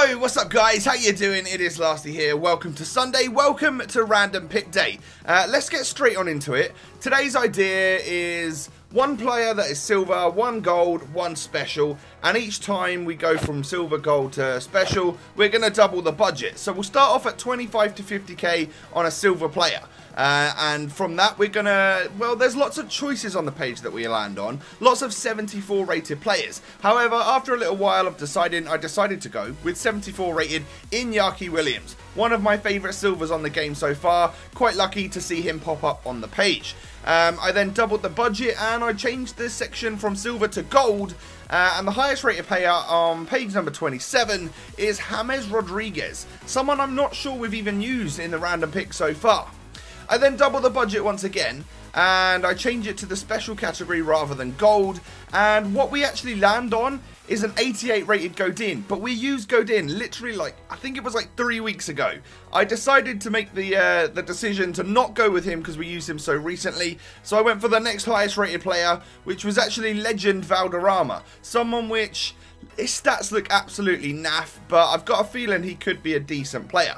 Yo, what's up guys? How you doing? It is Lasty here. Welcome to Sunday. Welcome to Random Pick Day. Let's get straight on into it. Today's idea is one player that is silver, one gold, one special, and each time we go from silver, gold to special, we're going to double the budget. So we'll start off at 25 to 50k on a silver player. And from that we're gonna, well, there's lots of choices on the page that we land on, lots of 74 rated players. However, after a little while of deciding, I decided to go with 74 rated Iñaki Williams, one of my favourite silvers on the game so far. Quite lucky to see him pop up on the page. I then doubled the budget and I changed this section from silver to gold. And the highest rated player on page number 27 is James Rodriguez, someone I'm not sure we've even used in the random pick so far. I then double the budget once again, and I change it to the special category rather than gold, and what we actually land on is an 88 rated Godin, but we used Godin literally I think it was 3 weeks ago. I decided to make the decision to not go with him because we used him so recently, so I went for the next highest rated player, which was actually Legend Valderrama, someone which his stats look absolutely naff, but I've got a feeling he could be a decent player.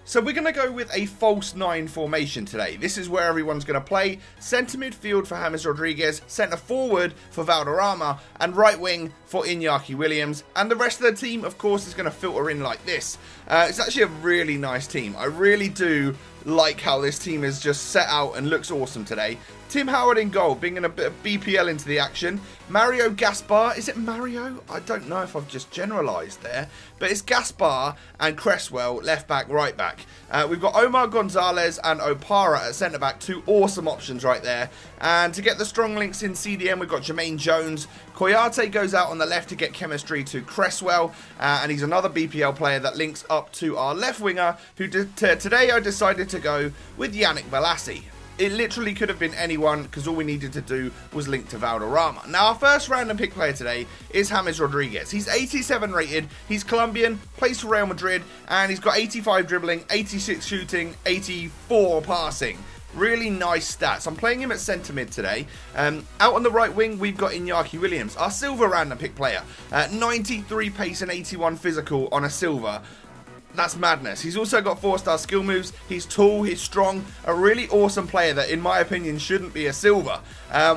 So we're going to go with a false 9 formation today. This is where everyone's going to play. Centre midfield for James Rodriguez, centre forward for Valderrama, and right wing for Iñaki Williams. And the rest of the team, of course, is going to filter in like this. It's actually a really nice team. I really do like how this team is just set out and looks awesome today. Tim Howard in goal, bringing a bit of BPL into the action. Mario Gaspar, is it Mario? I don't know if I've just generalised there, but it's Gaspar and Cresswell, left back, right back. We've got Omar Gonzalez and Opara at centre back, two awesome options right there. And to get the strong links in CDM, we've got Jermaine Jones. Koyate goes out on the left to get chemistry to Cresswell, and he's another BPL player that links up to our left winger, who today I decided to go with Yannick Bolasie. It literally could have been anyone because all we needed to do was link to Valderrama. Now, our first random pick player today is James Rodriguez. He's 87 rated, he's Colombian, plays for Real Madrid, and he's got 85 dribbling, 86 shooting, 84 passing. Really nice stats. I'm playing him at centre mid today. Out on the right wing, we've got Iñaki Williams, our silver random pick player. 93 pace and 81 physical on a silver. That's madness. He's also got 4-star skill moves. He's tall, he's strong, a really awesome player that in my opinion shouldn't be a silver.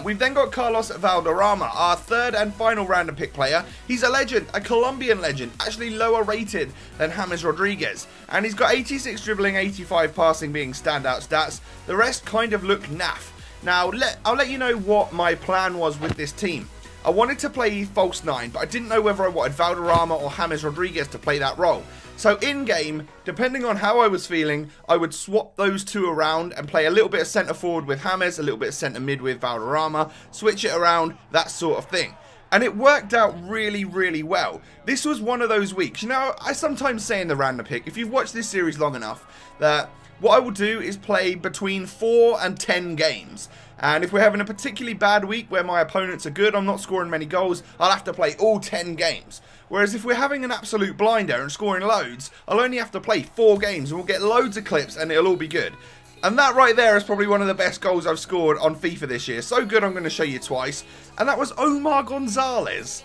We've then got Carlos Valderrama, our third and final random pick player. He's a legend, a Colombian legend, actually lower rated than James Rodriguez. And he's got 86 dribbling, 85 passing being standout stats. The rest kind of look naff. Now, I'll let you know what my plan was with this team. I wanted to play false 9, but I didn't know whether I wanted Valderrama or James Rodriguez to play that role. So in-game, depending on how I was feeling, I would swap those two around and play a little bit of centre forward with James, a little bit of centre mid with Valderrama, switch it around, that sort of thing. And it worked out really, really well. This was one of those weeks. You know, I sometimes say in the random pick, if you've watched this series long enough, that what I will do is play between 4 and 10 games. And if we're having a particularly bad week where my opponents are good, I'm not scoring many goals, I'll have to play all 10 games. Whereas if we're having an absolute blinder and scoring loads, I'll only have to play 4 games and we'll get loads of clips and it'll all be good. And that right there is probably one of the best goals I've scored on FIFA this year. So good I'm going to show you twice. And that was Omar Gonzalez.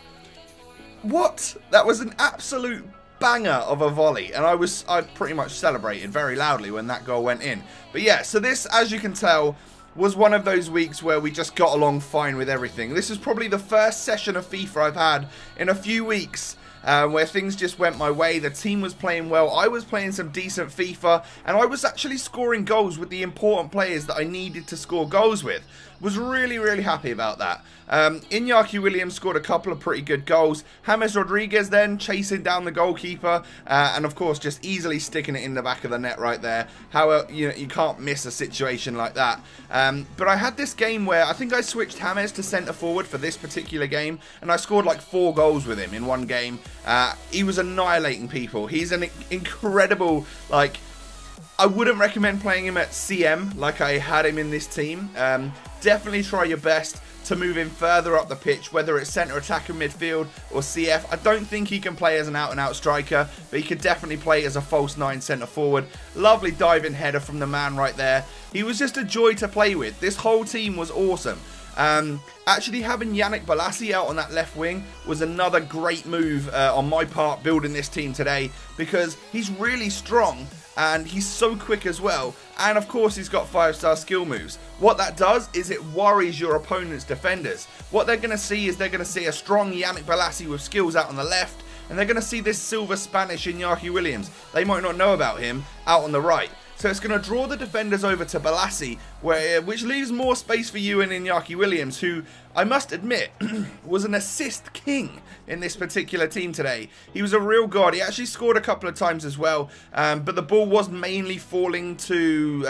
What? That was an absolute banger of a volley, and I pretty much celebrated very loudly when that goal went in. But yeah, so this, as you can tell, was one of those weeks where we just got along fine with everything. This is probably the first session of FIFA I've had in a few weeks where things just went my way. The team was playing well, I was playing some decent FIFA, and I was actually scoring goals with the important players that I needed to score goals with. Was really, really happy about that. Iñaki Williams scored a couple of pretty good goals. James Rodriguez then chasing down the goalkeeper, and of course just easily sticking it in the back of the net right there. How you can't miss a situation like that. But I had this game where I think I switched James to centre forward for this particular game, and I scored like 4 goals with him in one game. He was annihilating people. He's an incredible, I wouldn't recommend playing him at CM like I had him in this team. Definitely try your best to move him further up the pitch, whether it's centre attacker midfield or CF. I don't think he can play as an out-and-out striker, but he could definitely play as a false 9 centre forward. Lovely diving header from the man right there. He was just a joy to play with. This whole team was awesome. Actually having Yannick Bolasie out on that left wing was another great move on my part building this team today, because he's really strong and he's so quick as well, and of course he's got 5-star skill moves. What that does is it worries your opponent's defenders. What they're going to see is they're going to see a strong Yannick Bolasie with skills out on the left, and they're going to see this silver Spanish Iñaki Williams, they might not know about him, out on the right. So it's going to draw the defenders over to Bolasie, which leaves more space for you and Iñaki Williams, who, I must admit, was an assist king in this particular team today. He was a real god. He actually scored a couple of times as well, but the ball was mainly falling to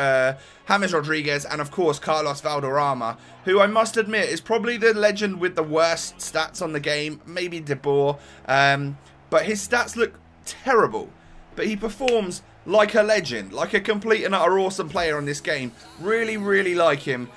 James Rodriguez and, of course, Carlos Valderrama, who I must admit is probably the legend with the worst stats on the game, maybe De Boer, but his stats look terrible. But he performs like a legend, like a complete and utter awesome player in this game. Really, really like him.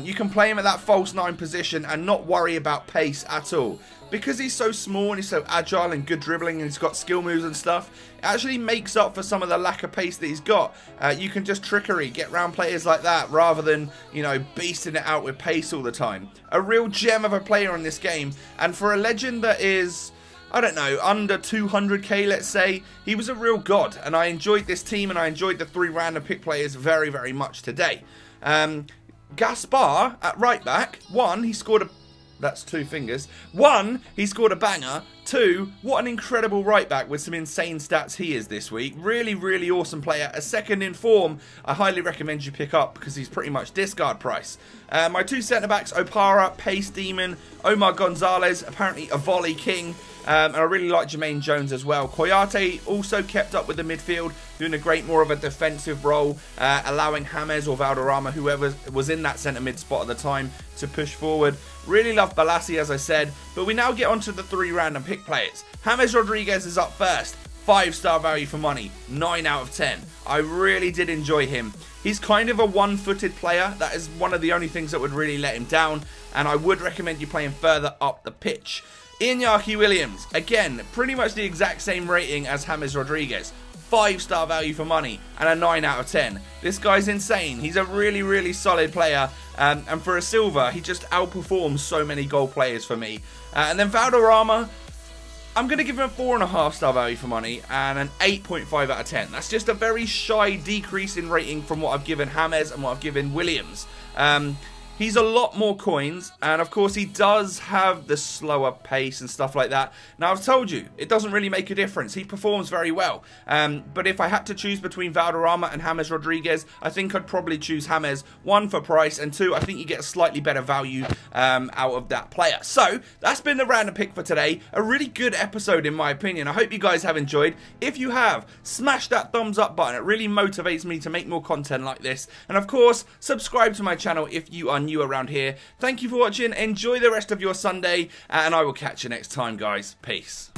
You can play him at that false 9 position and not worry about pace at all. Because he's so small and he's so agile and good dribbling and he's got skill moves and stuff, it actually makes up for some of the lack of pace that he's got. You can just trickery, get round players like that rather than, you know, beasting it out with pace all the time. A real gem of a player in this game, and for a legend that is, I don't know, under 200k, let's say, he was a real god, and I enjoyed this team and I enjoyed the 3 random pick players very, very much today. Gaspar at right back, 1, he scored a... That's 2 fingers. 1, he scored a banger. 2, what an incredible right back with some insane stats he is this week. Really, really awesome player. A second in form, I highly recommend you pick up because he's pretty much discard price. My 2 centre backs, Opara, Pace Demon, Omar Gonzalez, apparently a volley king. And I really like Jermaine Jones as well. Koyate also kept up with the midfield, doing a great more of a defensive role, allowing James or Valderrama, whoever was in that centre mid spot at the time, to push forward. Really love Bolasie, as I said, but we now get onto the 3 random pick players. James Rodriguez is up first. 5-star value for money, 9 out of 10. I really did enjoy him. He's kind of a one-footed player. That is one of the only things that would really let him down, and I would recommend you play him further up the pitch. Iñaki Williams, again, pretty much the exact same rating as James Rodriguez. 5-star value for money and a 9 out of 10. This guy's insane. He's a really, really solid player. And for a silver, he just outperforms so many gold players for me. And then Valderrama, I'm going to give him a 4.5-star value for money and an 8.5 out of 10. That's just a very shy decrease in rating from what I've given James and what I've given Williams. He's a lot more coins, and of course he does have the slower pace and stuff like that. Now I've told you, it doesn't really make a difference. He performs very well. But if I had to choose between Valderrama and James Rodriguez, I think I'd probably choose James. 1, for price, and 2, I think you get a slightly better value out of that player. So, that's been the random pick for today. A really good episode in my opinion. I hope you guys have enjoyed. If you have, smash that thumbs up button. It really motivates me to make more content like this. And of course, subscribe to my channel if you are new around here. Thank you for watching. Enjoy the rest of your Sunday, and I will catch you next time, guys. Peace.